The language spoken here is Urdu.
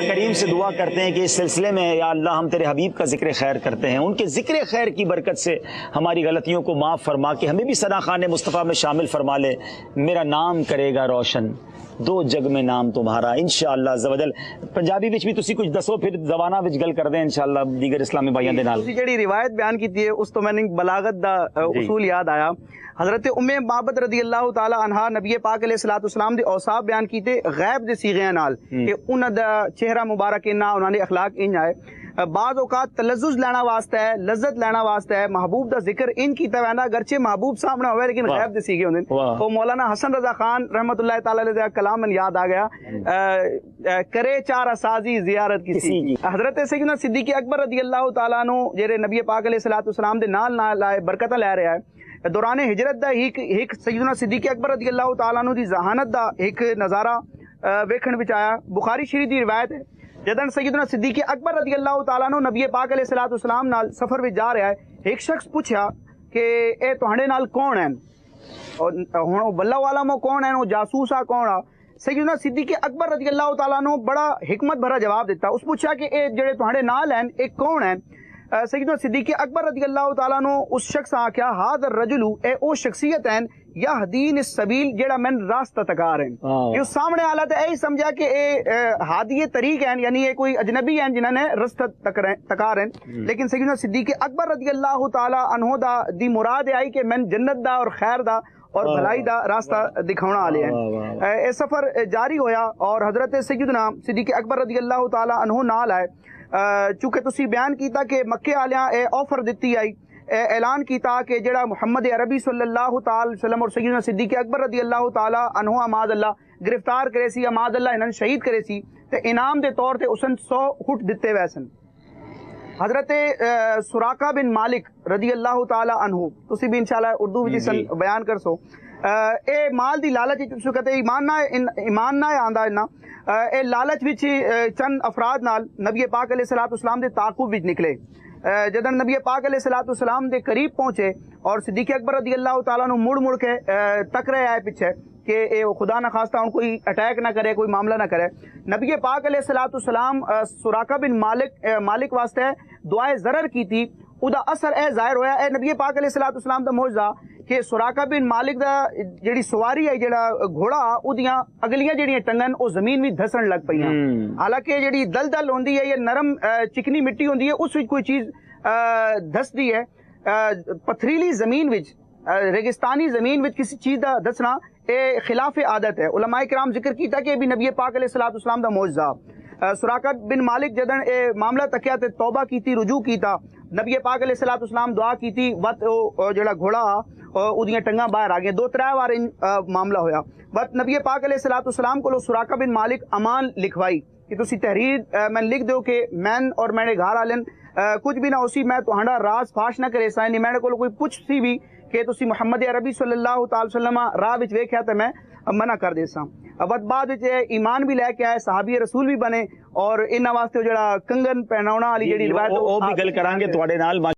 کریم سے دعا کرتے ہیں کہ اس سلسلے میں یا اللہ ہم تیرے حبیب کا ذکر خیر کرتے ہیں، ان کے ذکر خیر کی برکت سے ہماری غلطیوں کو معاف فرما کے ہمیں بھی ثناخوان مصطفیٰ میں شامل فرما لے، میرا نام کرے گا روشن دو جگ میں نام تمہارا انشاءاللہ عز و جل۔ پنجابی وچ بھی تسی کچھ دسو، پھر زبانہ وچ گل کر دیں انشاءاللہ دیگر اسلامی بھائیاں دے نال۔ تسی جڑی روایت بیان کیتی ہے اس تو میں نے بلاغت دا اصول یاد آیا۔ حضرت ام معبد رضی اللہ تعالی عنہا نبی پاک علیہ الصلوۃ والسلام دے اوصاف بیان کیتے غیب دے صیغے نال کہ انہاں دا چہرہ مبارک انہاں انہاں دے اخلاق انج آئے۔ بعض اوقات تلذذ لینا واسطہ ہے، لذت لینا واسطہ ہے، محبوب دا ذکر ان کیتا ویندا گرچہ محبوب سامنے ہوئے لیکن غیب دے صیغے ہوندے۔ تو مولانا حسن رضا خان رحمۃ اللہ تعالی علیہ دا کلام من یاد آ گیا، کرے چارہ سازی زیارت کسی کی۔ حضرت سیدنا صدیق اکبر رضی اللہ تعالیٰ عنہ جڑے نبی پاک علیہ الصلوۃ والسلام دے نال نال برکتاں لے رہا ہے، دوران ہجرت دا ایک سیدنا صدیق اکبر رضی اللہ تعالیٰ عنہ دی ذہانت دا ایک نظارہ ویکھن وچ آیا۔ بخاری شریف دی روایت ہے، جدن سیدنا صدیق اکبر رضی اللہ تعالیٰ عنہ نبی پاک علیہ الصلوۃ والسلام نال سفر وچ جا رہا ہے، ایک شخص پوچھا کہ اے تہاڈے نال کون ہیں، ہن بلہ والا مو کون ہیں، او جاسوس آ کون آ؟ سیدنا صدیق اکبر رضی اللہ تعالیٰ عنہ بڑا حکمت بھرا جواب دیتا۔ اس پوچھا کہ اے جڑے تہاڈے نال ہیں اے کون ہیں؟ سیدنا صدیق اکبر رضی اللہ تعالیٰ عنہ اس شخص آکھیا ہذا الرجل اے او شخصیت ہیں یہدین السبیل جڑا من راستہ تکار ہیں۔ یہ سامنے والا تے اے سمجھا کہ اے ہادی طریق ہیں، یعنی یہ کوئی اجنبی ہیں جنہاں نے رستہ تکار ہیں، لیکن سیدنا صدیق اکبر رضی اللہ تعالیٰ عنہ دی مراد آئی کہ من جنت دا اور خیر دا اور بھلائی دا راستہ دکھاونا والے ہیں۔ اے سفر جاری ہویا اور حضرت سیدنا صدیق اکبر رضی اللہ تعالیٰ عنہ نال آئے۔ چونکہ تسی بیان کیتا کہ مکے والیاں اے آفر دتی آئی، اعلان کیتا کہ جڑا محمد عربی صلی اللہ تعالی وسلم اور سیدنا صدیق اکبر رضی اللہ تعالی عنہ اماد اللہ گرفتار کرے سی، اماد اللہ انہاں شہید کرے سی تے انعام دے طور تے اسن 100 اونٹ دتے وے سن۔ حضرت سراقہ بن مالک رضی اللہ تعالی عنہ تسی بھی انشاءاللہ اردو وچ بیان کر سو، اے مال دی لالچ وچ کہتے ایمان نہ آندا انہاں، اے لالچ وچ چند افراد نال نبی پاک علیہ الصلوۃ والسلام دے تعاقب وچ نکلے۔ جدن نبی پاک علیہ الصلوۃ والسلام دے قریب پہنچے اور صدیق اکبر رضی اللہ تعالیٰ عنہ مڑ کے تک رہے آئے پیچھے کہ اے خدا نہ خواستہ ان کوئی اٹیک نہ کرے، کوئی معاملہ نہ کرے۔ نبی پاک علیہ الصلوۃ والسلام سراقہ بن مالک واسطے دعائے ضرر کی تھی، ادا اثر اے ظاہر ہویا اے نبی پاک علیہ الصلوۃ والسلام دا معجزہ کہ سراقہ بن مالک دا جڑی سواری ہے جڑا گھوڑا اودیاں اگلیاں جڑیاں ٹنگن او زمین وچ دھسن لگ پئیاں، حالانکہ جڑی دلدل ہوندی ہے یا نرم چکنی مٹی ہوندی ہے اس وچ کوئی چیز دھسدی ہے، پتھریلی زمین وچ ریگستانی زمین وچ کسی چیز دا دھسنا اے خلاف عادت ہے۔ علماء کرام ذکر کیتا کہ بھی نبی پاک علیہ الصلوۃ والسلام دا معجزہ۔ سراقہ بن مالک جدن اے معاملہ تکیا تے توبہ کیتی، رجوع کیتا، نبی پاک علیہ الصلوۃ والسلام دعا کیتی، وقت جڑا گھوڑا اودیاں ٹنگاں باہر آ گئیں، 2-3 بار معاملہ ہویا۔ وقت نبی پاک علیہ الصلوۃ والسلام کو سراقہ بن مالک امان لکھوائی کہ تسی تحریر میں لکھ دو کہ میں اور میرے گھر والن کچھ بھی نہ اسی میں تہاڈا راز فاش نہ کرے سائیں، میرے کو کوئی پوچھ سی بھی کہ تسی محمد عربی صلی اللہ تعالی وسلم راہ وچ ویکھیا تے میں منع کر دیساں۔ وقت بعد ایمان بھی لے کے آئے، صحابی رسول بھی بنے اور انہاں واسطے جڑا کنگن پہناونا والی جڑی روایت او بھی گل کرانگے تواڈے نال۔